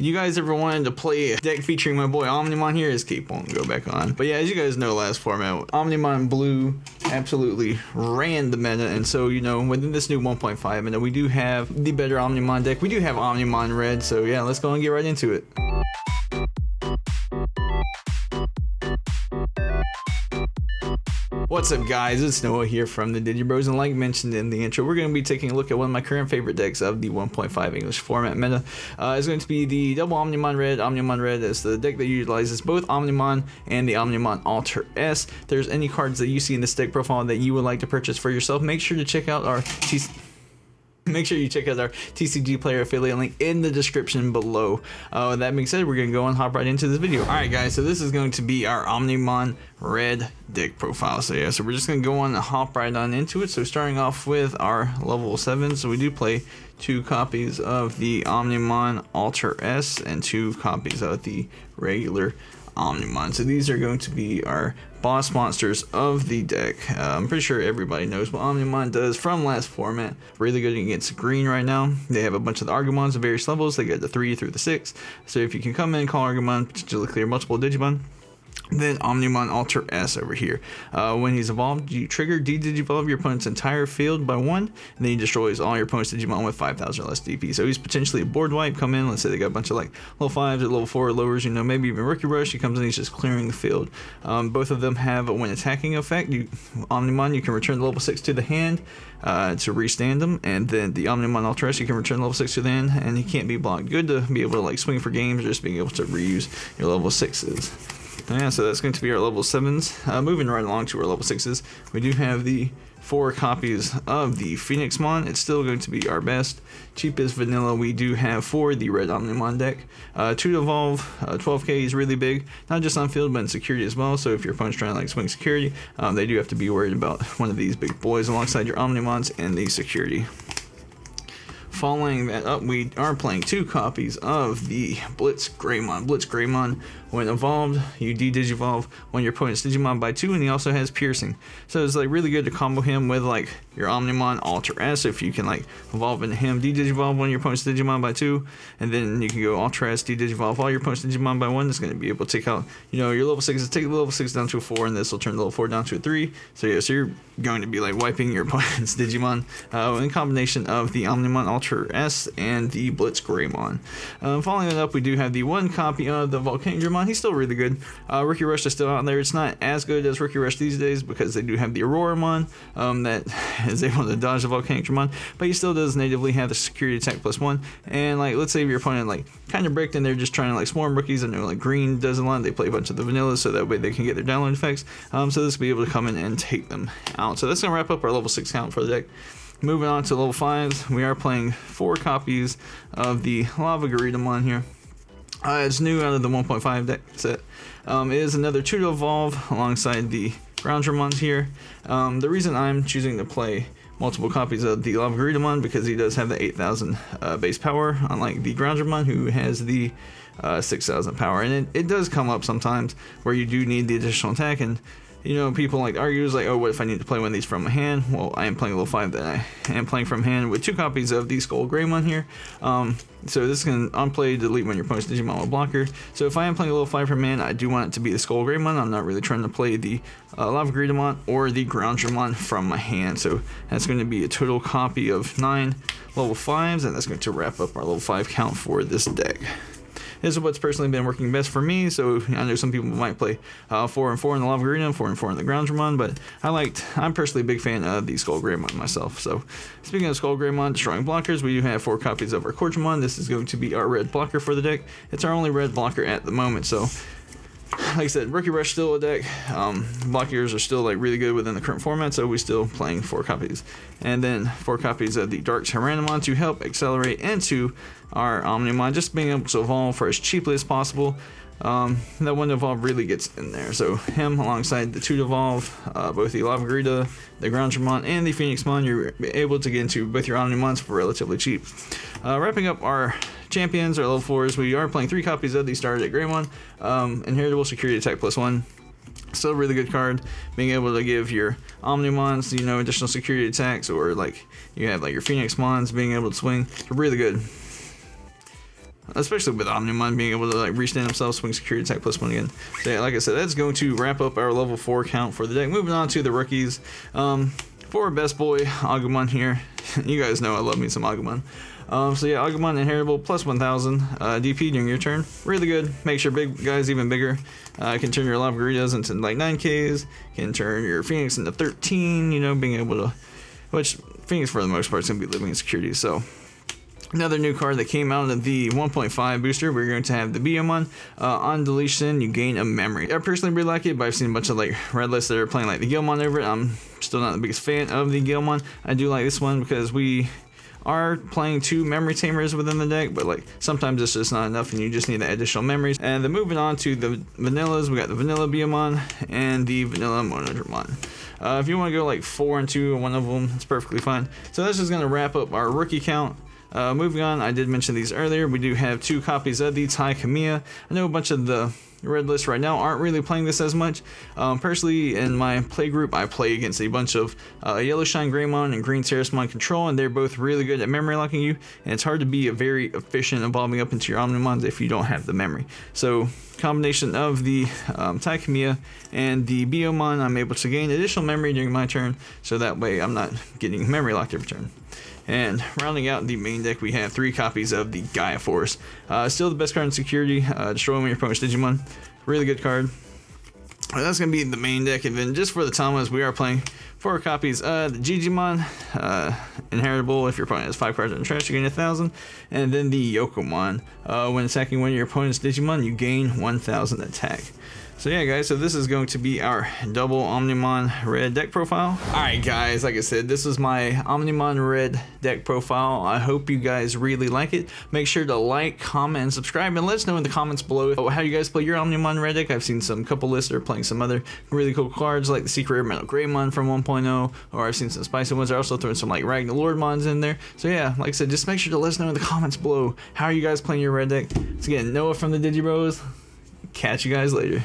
You guys ever wanted to play a deck featuring my boy Omnimon here? His cape won't go back on. But yeah, as you guys know, last format, Omnimon Blue absolutely ran the meta. And so, you know, within this new 1.5 meta, we do have the better Omnimon deck. We do have Omnimon Red. So yeah, let's go and get right into it. What's up guys, it's Noah here from the Digi Bros, and like mentioned in the intro, we're going to be taking a look at one of my current favorite decks of the 1.5 English format meta. It's going to be the double Omnimon Red. Omnimon Red is the deck that utilizes both Omnimon and the Omnimon Alter S. If there's any cards that you see in this deck profile that you would like to purchase for yourself, make sure to check out our TCG player affiliate link in the description below. With that being said, we're going to go and hop right into this video. Alright guys, so this is going to be our Omnimon Red deck profile. So yeah, so we're just going to go on and hop right on into it. So starting off with our level 7, so we do play 2 copies of the Omnimon Alter S and 2 copies of the regular Omnimon. So these are going to be our boss monsters of the deck. I'm pretty sure everybody knows what Omnimon does from last format. Really good against green right now. They have a bunch of the Argomons of various levels. They get the 3 through the 6. So if you can come in, call Argomon, potentially clear multiple Digimon. Then Omnimon Alter S over here. When he's evolved, you trigger de-digivolve your opponent's entire field by 1, and then he destroys all your opponent's Digimon with 5,000 or less DP. So he's potentially a board wipe. Come in, let's say they got a bunch of like level 5s or level 4 lowers, you know, maybe even Rookie Rush. He comes in, he's just clearing the field. Both of them have a when attacking effect. Omnimon, you can return the level 6 to the hand to restand them, and then the Omnimon Alter S, you can return level 6 to the hand, and he can't be blocked. Good to be able to like swing for games, or just being able to reuse your level 6s. Yeah, so that's going to be our level 7s. Moving right along to our level 6s, we do have the 4 copies of the Phoenixmon. It's still going to be our best. Cheapest vanilla we do have for the red Omnimon deck. 2 to evolve, 12k is really big, not just on field but in security as well. So if your opponent's trying to like swing security, they do have to be worried about one of these big boys alongside your Omnimons and the security. Following that up, we are playing 2 copies of the Blitz Greymon. Blitz Greymon, when evolved, you de-digivolve one of your opponent's Digimon by 2, and he also has piercing. So it's like really good to combo him with like your Omnimon Alter S. If you can like evolve into him, de-digivolve one of your opponent's Digimon by 2, and then you can go Alter S, de-digivolve all your opponent's Digimon by 1. It's going to be able to take out, you know, your level 6s, take the level 6 down to a 4, and this will turn the level 4 down to a 3. So yeah, so you're going to be like wiping your opponent's Digimon in combination of the Omnimon Alter S and the Blitz Greymon. Following it up, we do have the 1 copy of the Volcanic Dramon. He's still really good. Rookie Rush is still out there. It's not as good as Rookie Rush these days because they do have the Auroramon that is able to dodge the Volcanic Dramon, but he still does natively have the security attack +1. And like, let's say if your opponent like kind of bricked and they're just trying to like swarm rookies, and like green does a lot, they play a bunch of the vanillas so that way they can get their download effects. So this will be able to come in and take them out. So that's gonna wrap up our level 6 count for the deck. Moving on to level 5s, we are playing 4 copies of the Lava Garudamon here. It's new out of the 1.5 deck set. It is another 2 to evolve alongside the Groundramons here. The reason I'm choosing to play multiple copies of the Lava Garudamon because he does have the 8,000 base power, unlike the Groundramon who has the 6,000 power. And it does come up sometimes where you do need the additional attack, and you know, people like argues like, oh, what if I need to play one of these from my hand? Well, I am playing level 5 that I am playing from hand with 2 copies of the Skull Greymon here. So this can on play delete when your opponent's Digimon with blocker. So if I am playing level 5 from hand, I do want it to be the Skull Greymon. I'm not really trying to play the Lava Garudamon or the Groundramon from my hand. So that's going to be a total copy of 9 level 5s, and that's going to wrap up our level 5 count for this deck. This is what's personally been working best for me. So I know some people might play 4 and 4 in the Lava Garudamon, 4 and 4 in the Groundramon, but I'm personally a big fan of the Skull Greymon myself. So speaking of Skull Greymon destroying blockers, we do have 4 copies of our Cortramon. This is going to be our red blocker for the deck. It's our only red blocker at the moment. So like I said, Rookie Rush still a deck. Blockers are still like really good within the current format, so we're still playing 4 copies. And then 4 copies of the Dark Tyrannomon to help accelerate into our Omnimon, just being able to evolve for as cheaply as possible. That 1 to evolve really gets in there. So him alongside the 2 to evolve, both the Lava Garuda, the Groundramon, and the Phoenixmon, you're able to get into both your Omnimons for relatively cheap. Wrapping up our champions, our level 4s, we are playing 3 copies of the Starlight Greymon. Inheritable security attack +1. Still a really good card, being able to give your Omnimons, you know, additional security attacks, or like you have like your Phoenixmons being able to swing. Really good. especially with Omnimon being able to like restand himself, swing security attack +1 again. So yeah, like I said, that's going to wrap up our level 4 count for the deck. Moving on to the rookies. For best boy Agumon here, you guys know I love me some Agumon. So yeah, Agumon inheritable +1000 DP during your turn, really good. Makes your big guys even bigger. Can turn your Lava Garitas into like 9Ks. Can turn your Phoenix into 13. You know, being able to, which Phoenix for the most part is gonna be living in security. So another new card that came out of the 1.5 booster, we're going to have the Digimon. On deletion, you gain a memory. I personally really like it, but I've seen a bunch of like red lists that are playing like the Gilmon over it. I'm still not the biggest fan of the Gilmon. I do like this one because we are playing 2 memory tamers within the deck, but like sometimes it's just not enough and you just need the additional memories. And then moving on to the vanillas, we got the vanilla Biomon and the vanilla Monodramon. If you want to go like 4 and 2 on one of them, it's perfectly fine. So this is going to wrap up our rookie count. Moving on, I did mention these earlier. We do have 2 copies of the Tai Kamiya. I know a bunch of the red lists right now aren't really playing this as much. Personally, in my play group, I play against a bunch of Yellow Shine Greymon and Green Terrasmon Control, and they're both really good at memory locking you, and it's hard to be a very efficient evolving up into your Omnimons if you don't have the memory. So combination of the Tai Kamiya and the Biomon, I'm able to gain additional memory during my turn, so that way I'm not getting memory locked every turn. And rounding out the main deck, we have 3 copies of the Gaia Force. Still the best card in security. Destroy one of your opponent's Digimon. Really good card. That's going to be the main deck. And then just for the Tamas, we are playing 4 copies of the Digimon. Inheritable. If your opponent has 5 cards in the trash, you gain 1000. And then the Yokomon. When attacking one of your opponent's Digimon, you gain 1000 attack. So yeah, guys, so this is going to be our double Omnimon red deck profile. Alright guys, like I said, this is my Omnimon red deck profile. I hope you guys really like it. Make sure to like, comment, and subscribe, and let us know in the comments below how you guys play your Omnimon red deck. I've seen some couple lists that are playing some other really cool cards like the Secret Rare Metal Greymon from 1.0, or I've seen some spicy ones. They're also throwing some like Ragnar Lordmons in there. So yeah, like I said, just make sure to let us know in the comments below how are you guys playing your red deck. So again, Noah from the Digi Bros. Catch you guys later.